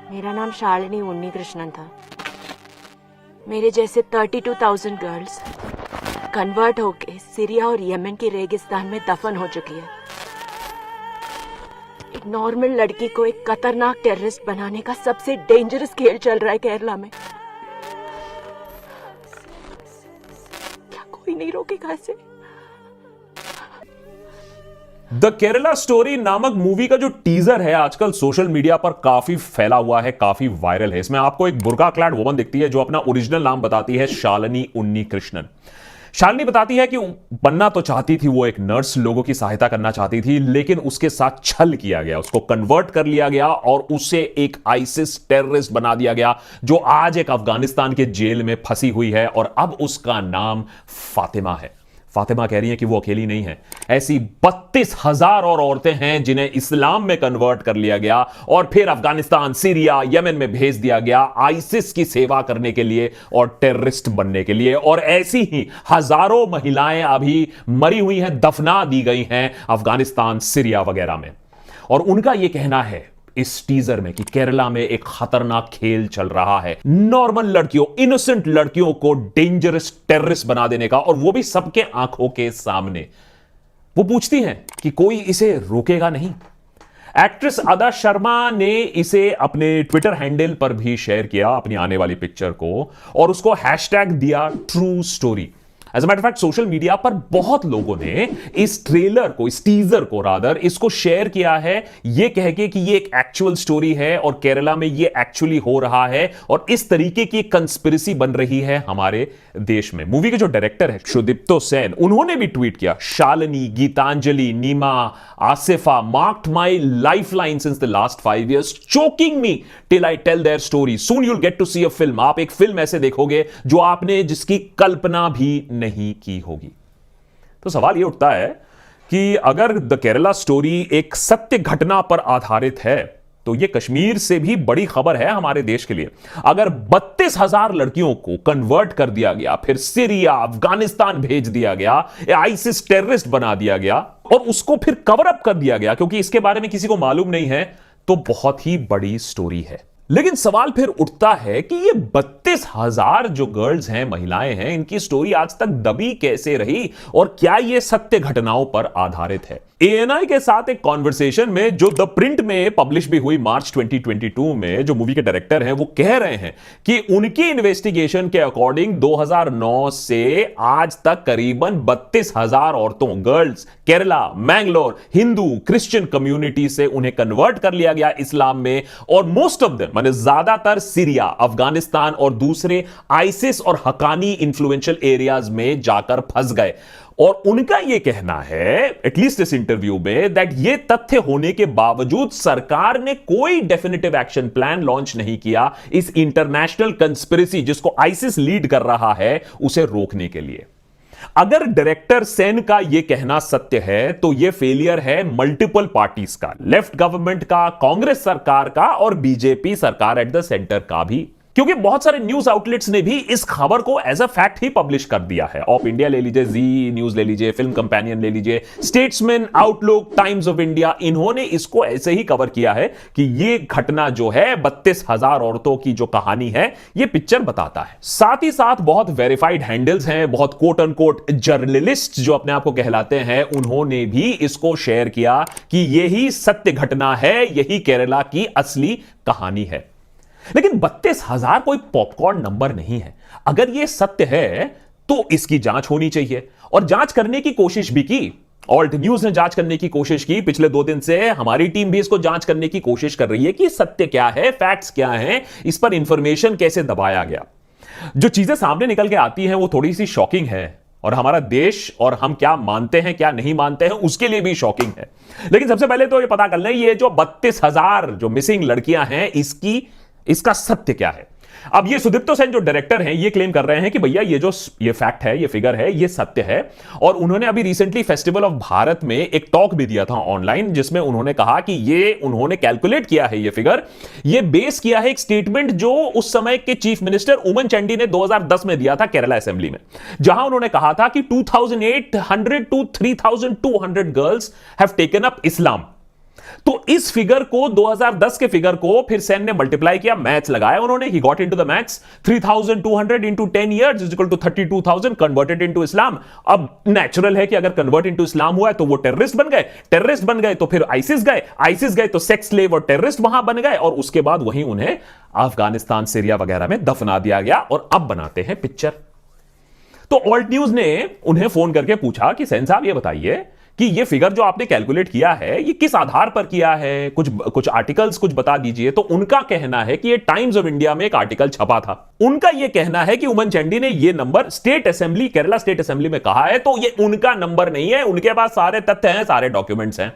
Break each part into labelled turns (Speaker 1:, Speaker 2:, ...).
Speaker 1: मेरा नाम शालिनी उन्नी कृष्णन था। मेरे जैसे 32,000 गर्ल्स कन्वर्ट होके सीरिया और यमन के रेगिस्तान में दफन हो चुकी है। एक नॉर्मल लड़की को एक खतरनाक टेररिस्ट बनाने का सबसे डेंजरस खेल चल रहा है केरला में। क्या कोई नहीं रोकेगा इसे?
Speaker 2: द केरला स्टोरी नामक मूवी का जो टीजर है आजकल सोशल मीडिया पर काफी फैला हुआ है, काफी वायरल है। इसमें आपको एक बुर्का क्लैड वुमन दिखती है जो अपना ओरिजिनल नाम बताती है शालिनी उन्नी कृष्णन। शालिनी बताती है कि बनना तो चाहती थी, वो एक नर्स, लोगों की सहायता करना चाहती थी, लेकिन उसके साथ छल किया गया, उसको कन्वर्ट कर लिया गया और उसे एक आईसिस टेररिस्ट बना दिया गया जो आज एक अफगानिस्तान के जेल में फंसी हुई है और अब उसका नाम फातिमा है। फातिमा कह रही है कि वो अकेली नहीं है, ऐसी 32,000 और औरतें हैं जिन्हें इस्लाम में कन्वर्ट कर लिया गया और फिर अफगानिस्तान, सीरिया, यमन में भेज दिया गया आईसिस की सेवा करने के लिए और टेररिस्ट बनने के लिए। और ऐसी ही हजारों महिलाएं अभी मरी हुई हैं, दफना दी गई हैं अफगानिस्तान, सीरिया वगैरह में। और उनका यह कहना है इस टीजर में कि केरला में एक खतरनाक खेल चल रहा है, नॉर्मल लड़कियों, इनोसेंट लड़कियों को डेंजरस टेररिस्ट बना देने का, और वो भी सबके आंखों के सामने। वो पूछती हैं कि कोई इसे रोकेगा नहीं। एक्ट्रेस अदा शर्मा ने इसे अपने ट्विटर हैंडल पर भी शेयर किया, अपनी आने वाली पिक्चर को, और उसको हैशटैग दिया true story. As a matter fact social media पर बहुत लोगों ने इस ट्रेलर को, इस टीजर को रादर, इसको शेयर किया है ये कह के कि ये एक एक्चुअल स्टोरी है और केरला में ये एक्चुअली हो रहा है और इस तरीके की कंस्पिरेसी बन रही है हमारे देश में। मूवी के जो डायरेक्टर है सुदीप्तो सेन, उन्होंने भी ट्वीट किया, Shalini, Geetanjali, Neema, Asifa marked my life line since the last 5 years, choking me till I tell their story, soon you'll get to see a film. आप एक फिल्म ऐसे देखोगे जो आपने जिसकी कल्पना भी नहीं की होगी। तो सवाल यह उठता है कि अगर द केरला स्टोरी एक सत्य घटना पर आधारित है तो यह कश्मीर से भी बड़ी खबर है हमारे देश के लिए। अगर 32,000 लड़कियों को कन्वर्ट कर दिया गया, फिर सीरिया, अफगानिस्तान भेज दिया गया, आईसिस टेररिस्ट बना दिया गया और उसको फिर कवर अप कर दिया गया क्योंकि इसके बारे में किसी को मालूम नहीं है, तो बहुत ही बड़ी स्टोरी है। लेकिन सवाल फिर उठता है कि ये 32,000 जो गर्ल्स हैं, महिलाएं हैं, इनकी स्टोरी आज तक दबी कैसे रही और क्या ये सत्य घटनाओं पर आधारित है? ANI के साथ एक कॉन्वर्सेशन में जो द प्रिंट में पब्लिश भी हुई मार्च 2022 में, जो मूवी के डायरेक्टर हैं वो कह रहे हैं कि उनकी इन्वेस्टिगेशन के अकॉर्डिंग 2009 से आज तक करीबन 32,000 औरतों, girls, Kerala, Mangalore, Hindu, Christian community से उन्हें कन्वर्ट कर लिया गया इस्लाम में, और मोस्ट ऑफ देम, माने ज्यादातर सीरिया, अफगानिस्तान और दूसरे आईसिस और हकानी इन्फ्लुएंशियल एरियाज में जाकर फंस गए। और उनका यह कहना है, एटलीस्ट इस इंटरव्यू में, दैट ये तथ्य होने के बावजूद सरकार ने कोई डेफिनेटिव एक्शन प्लान लॉन्च नहीं किया इस इंटरनेशनल कंस्पिरेसी जिसको आईसिस लीड कर रहा है उसे रोकने के लिए। अगर डायरेक्टर सेन का यह कहना सत्य है तो यह फेलियर है मल्टीपल पार्टीज का, लेफ्ट गवर्नमेंट का, कांग्रेस सरकार का और बीजेपी सरकार एट द सेंटर का भी, क्योंकि बहुत सारे न्यूज आउटलेट्स ने भी इस खबर को एज अ फैक्ट ही पब्लिश कर दिया है। ऑफ इंडिया ले लीजिए, जी न्यूज ले लीजिए, फिल्म कंपेनियन ले लीजिए, statesman, outlook, times of India, इन्होंने इसको ऐसे ही कवर किया है कि यह घटना जो है 32,000 औरतों की जो कहानी है यह पिक्चर बताता है। साथ ही साथ बहुत वेरीफाइड हैंडल्स हैं, बहुत कोट अनकोट जर्नलिस्ट जो अपने आप को कहलाते हैं, उन्होंने भी इसको शेयर किया कि यही सत्य घटना है, यही केरला की असली कहानी है। लेकिन 32,000 कोई पॉपकॉर्न नंबर नहीं है। अगर यह सत्य है तो इसकी जांच होनी चाहिए, और जांच करने की कोशिश भी की। ऑल्ट न्यूज ने जांच करने की कोशिश की, पिछले 2 दिन से हमारी टीम भी इसको जांच करने की कोशिश कर रही है कि सत्य क्या है, फैक्ट्स क्या हैं, इस पर इंफॉर्मेशन कैसे दबाया गया। जो चीजें सामने निकल के आती हैं वो थोड़ी सी शॉकिंग है, और हमारा देश और हम क्या मानते हैं क्या नहीं मानते हैं उसके लिए भी शॉकिंग है। लेकिन सबसे पहले तो ये पता कर लें, ये जो 32,000 जो मिसिंग लड़कियां हैं इसका सत्य क्या है। अब ये सुदीप्तो सेन जो डायरेक्टर हैं ये क्लेम कर रहे हैं कि भैया ये फैक्ट है, ये फिगर है, ये सत्य है। और उन्होंने अभी रिसेंटली फेस्टिवल ऑफ भारत में एक टॉक भी दिया था ऑनलाइन, जिसमें उन्होंने कहा कि ये उन्होंने कैलकुलेट किया है, ये फिगर ये बेस किया है एक स्टेटमेंट जो उस समय के चीफ मिनिस्टर उमन चांडी ने 2010 में दिया था केरला असेंबली में, जहां उन्होंने कहा था कि 2,800 to 3,200 girls have taken up Islam. तो इस फिगर को 2010 के फिगर को फिर सेन ने मल्टीप्लाई किया, मैथ्स लगाया उन्होंने, he got into the maths, 3200 into 10 years is equal to 32,000 converted into Islam. अब नेचुरल है कि अगर कन्वर्ट इनटू इस्लाम हुआ है तो वो टेररिस्ट बन गए, टेररिस्ट बन गए तो फिर आईसिस गए, आईसिस गए तो सेक्स स्लेव और टेररिस्ट वहां बन गए, और उसके बाद वहीं उन्हें अफगानिस्तान, सीरिया वगैरह में दफना दिया गया, और अब बनाते हैं पिक्चर। तो ऑल्ट न्यूज ने उन्हें फोन करके पूछा कि सेन साहब ये बताइए कि ये फिगर जो आपने कैलकुलेट किया है ये किस आधार पर किया है, कुछ आर्टिकल्स कुछ बता दीजिए। तो उनका कहना है कि ये टाइम्स ऑफ इंडिया में एक आर्टिकल छपा था, उनका ये कहना है कि उमन चांडी ने ये number state assembly, Kerala state assembly में कहा है, तो ये उनका नंबर नहीं है, उनके पास सारे तथ्य हैं, सारे डॉक्यूमेंट्स हैं।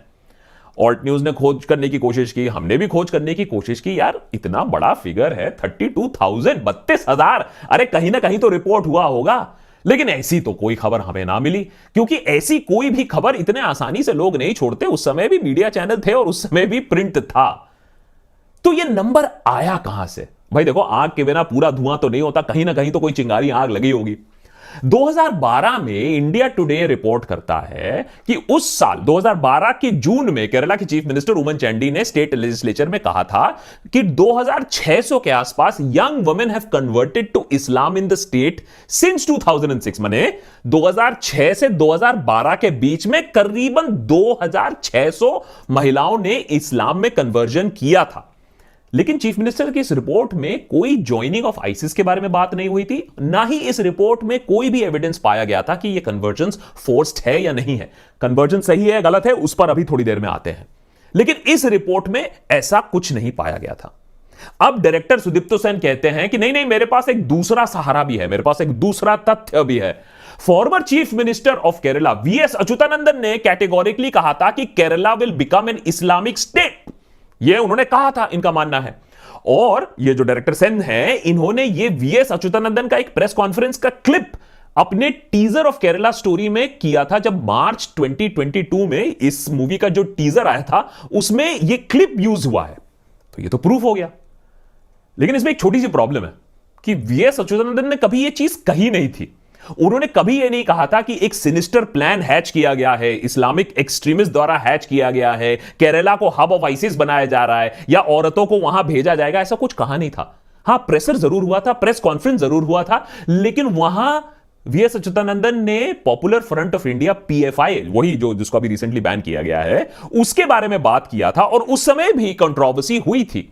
Speaker 2: ऑल्ट न्यूज ने खोज करने की कोशिश की, हमने भी खोज करने की कोशिश की, यार इतना बड़ा फिगर है 32,000, 32,000, अरे कहीं ना कहीं तो रिपोर्ट हुआ होगा। लेकिन ऐसी तो कोई खबर हमें ना मिली, क्योंकि ऐसी कोई भी खबर इतने आसानी से लोग नहीं छोड़ते। उस समय भी मीडिया चैनल थे और उस समय भी प्रिंट था। तो ये नंबर आया कहां से? भाई देखो, आग के बिना पूरा धुआं तो नहीं होता, कहीं ना कहीं तो कोई चिंगारी आग लगी होगी। 2012 में इंडिया टुडे रिपोर्ट करता है कि उस साल 2012 के जून में केरला के चीफ मिनिस्टर उमन चांडी ने स्टेट लेजिस्लेचर में कहा था कि 2600 के आसपास young women have converted to Islam in the state since 2006। माने 2006 से 2012 के बीच में करीबन 2600 महिलाओं ने इस्लाम में कन्वर्जन किया था। लेकिन चीफ मिनिस्टर की इस रिपोर्ट में कोई ज्वाइनिंग ऑफ आईसिस के बारे में बात नहीं हुई थी, ना ही इस रिपोर्ट में कोई भी एविडेंस पाया गया था कि यह कन्वर्जन फोर्स्ड है या नहीं है। कन्वर्जन सही है गलत है उस पर अभी थोड़ी देर में आते हैं, लेकिन इस रिपोर्ट में ऐसा कुछ नहीं पाया गया था। अब डायरेक्टर सुदीप्तो सेन कहते हैं कि नहीं नहीं, मेरे पास एक दूसरा सहारा भी है, मेरे पास एक दूसरा तथ्य भी है। Former chief minister of Kerala VS Achuthanandan ने कैटेगोरिकली कहा था कि Kerala will become an Islamic state, ये उन्होंने कहा था, इनका मानना है। और ये जो डायरेक्टर सेन है, इन्होंने ये वीएस अच्युतानंदन का एक प्रेस कॉन्फ्रेंस का क्लिप अपने टीजर ऑफ केरला स्टोरी में किया था, जब मार्च 2022 में इस मूवी का जो टीजर आया था उसमें ये क्लिप यूज हुआ है। तो ये तो प्रूफ हो गया। लेकिन इसमें एक छोटी सी प्रॉब्लम है कि वीएस अच्युतानंदन ने कभी ये चीज कही नहीं थी। उन्होंने कभी यह नहीं कहा था कि एक सिनिस्टर प्लान हैच किया गया है, इस्लामिक एक्सट्रीमिस्ट द्वारा हैच किया गया है, केरला को हब ऑफ आइसिस बनाया जा रहा है या औरतों को वहां भेजा जाएगा, ऐसा कुछ कहा नहीं था। हां, प्रेशर जरूर हुआ था, प्रेस कॉन्फ्रेंस जरूर हुआ था, लेकिन वहां वीएस अच्युतानंदन ने popular front of India PFI, वही जो जिसको अभी रिसेंटली बैन किया गया है, उसके बारे में बात किया था और उस समय भी कंट्रोवर्सी हुई थी।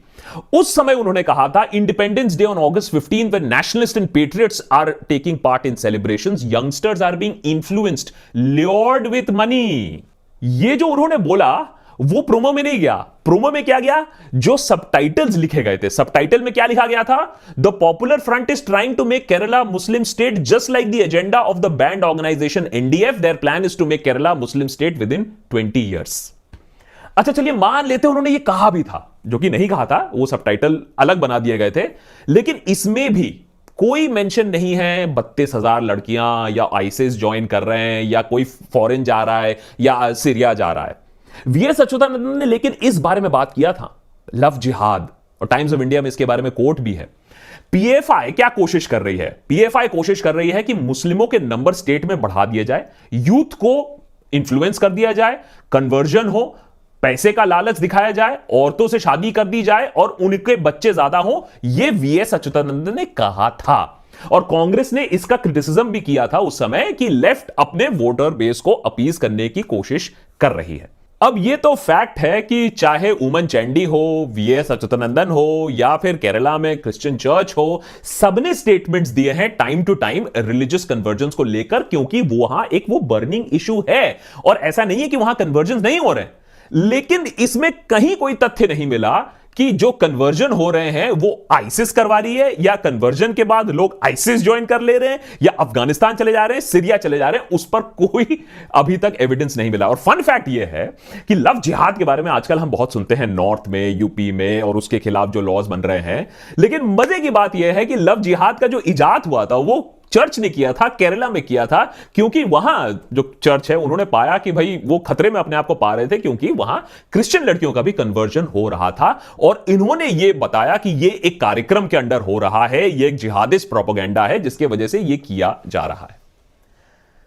Speaker 2: उस समय उन्होंने कहा था independence day on August 15 when nationalists and patriots are taking part in celebrations, youngsters are being influenced, lured with money। ये जो उन्होंने बोला वो प्रोमो में नहीं गया। प्रोमो में क्या गया? जो सबटाइटल्स लिखे गए थे, सबटाइटल में क्या लिखा गया था? The popular front is trying to make Kerala Muslim state just like the agenda of the banned organisation NDF, their plan is to make Kerala Muslim state within 20 years. अच्छा चलिए मान लेते हैं उन्होंने ये कहा भी था, जो कि नहीं कहा था, वो सबटाइटल अलग बना दिए गए थे, लेकिन इसमें भी कोई मेंशन नहीं है 32,000 लड़कियां या आईसिस ज्वाइन कर रहे हैं या कोई फॉरेन जा रहा है या सीरिया जा रहा है। वीएस अच्युतानंदन ने लेकिन इस बारे में बात किया था, लव जिहाद, और टाइम्स ऑफ इंडिया में इसके बारे में कोट भी है। पीएफआई क्या कोशिश कर रही है? पीएफआई कोशिश कर रही है कि मुस्लिमों के नंबर स्टेट में बढ़ा दिए जाए, यूथ को इन्फ्लुएंस कर दिया जाए, कन्वर्जन हो, पैसे का लालच दिखाया जाए, औरतों से शादी कर दी जाए और उनके बच्चे ज्यादा हो। यह वीएस अच्युतानंदन ने कहा था और कांग्रेस ने इसका क्रिटिसिज्म भी किया था उस समय कि लेफ्ट अपने वोटर बेस को अपीज करने की कोशिश कर रही है। अब यह तो फैक्ट है कि चाहे उमन चांडी हो, वीएस अच्युतानंदन हो या फिर केरला में क्रिश्चियन चर्च हो, सबने स्टेटमेंट्स दिए हैं time to time religious conversion को लेकर, क्योंकि वहां एक वो बर्निंग इशू है। और ऐसा नहीं है कि वहां कन्वर्जन नहीं हो रहे, लेकिन इसमें कहीं कोई तथ्य नहीं मिला कि जो कन्वर्जन हो रहे हैं वो आईसिस करवा रही है या कन्वर्जन के बाद लोग आईसिस ज्वाइन कर ले रहे हैं या अफगानिस्तान चले जा रहे हैं, सीरिया चले जा रहे हैं। उस पर कोई अभी तक एविडेंस नहीं मिला। और फन फैक्ट यह है कि लव जिहाद के बारे में आजकल हम बहुत सुनते हैं नॉर्थ में, यूपी में, और उसके खिलाफ जो लॉज बन रहे हैं, लेकिन मजे की बात यह है कि लव जिहाद का जो इजाद हुआ था वो चर्च ने किया था, केरला में किया था, क्योंकि वहां जो चर्च है उन्होंने पाया कि भाई वो खतरे में अपने आप को पा रहे थे, क्योंकि वहां क्रिश्चियन लड़कियों का भी कन्वर्जन हो रहा था। और इन्होंने ये बताया कि ये एक कार्यक्रम के अंडर हो रहा है, ये एक जिहादिस्ट प्रोपेगेंडा है जिसके वजह से ये किया जा रहा है।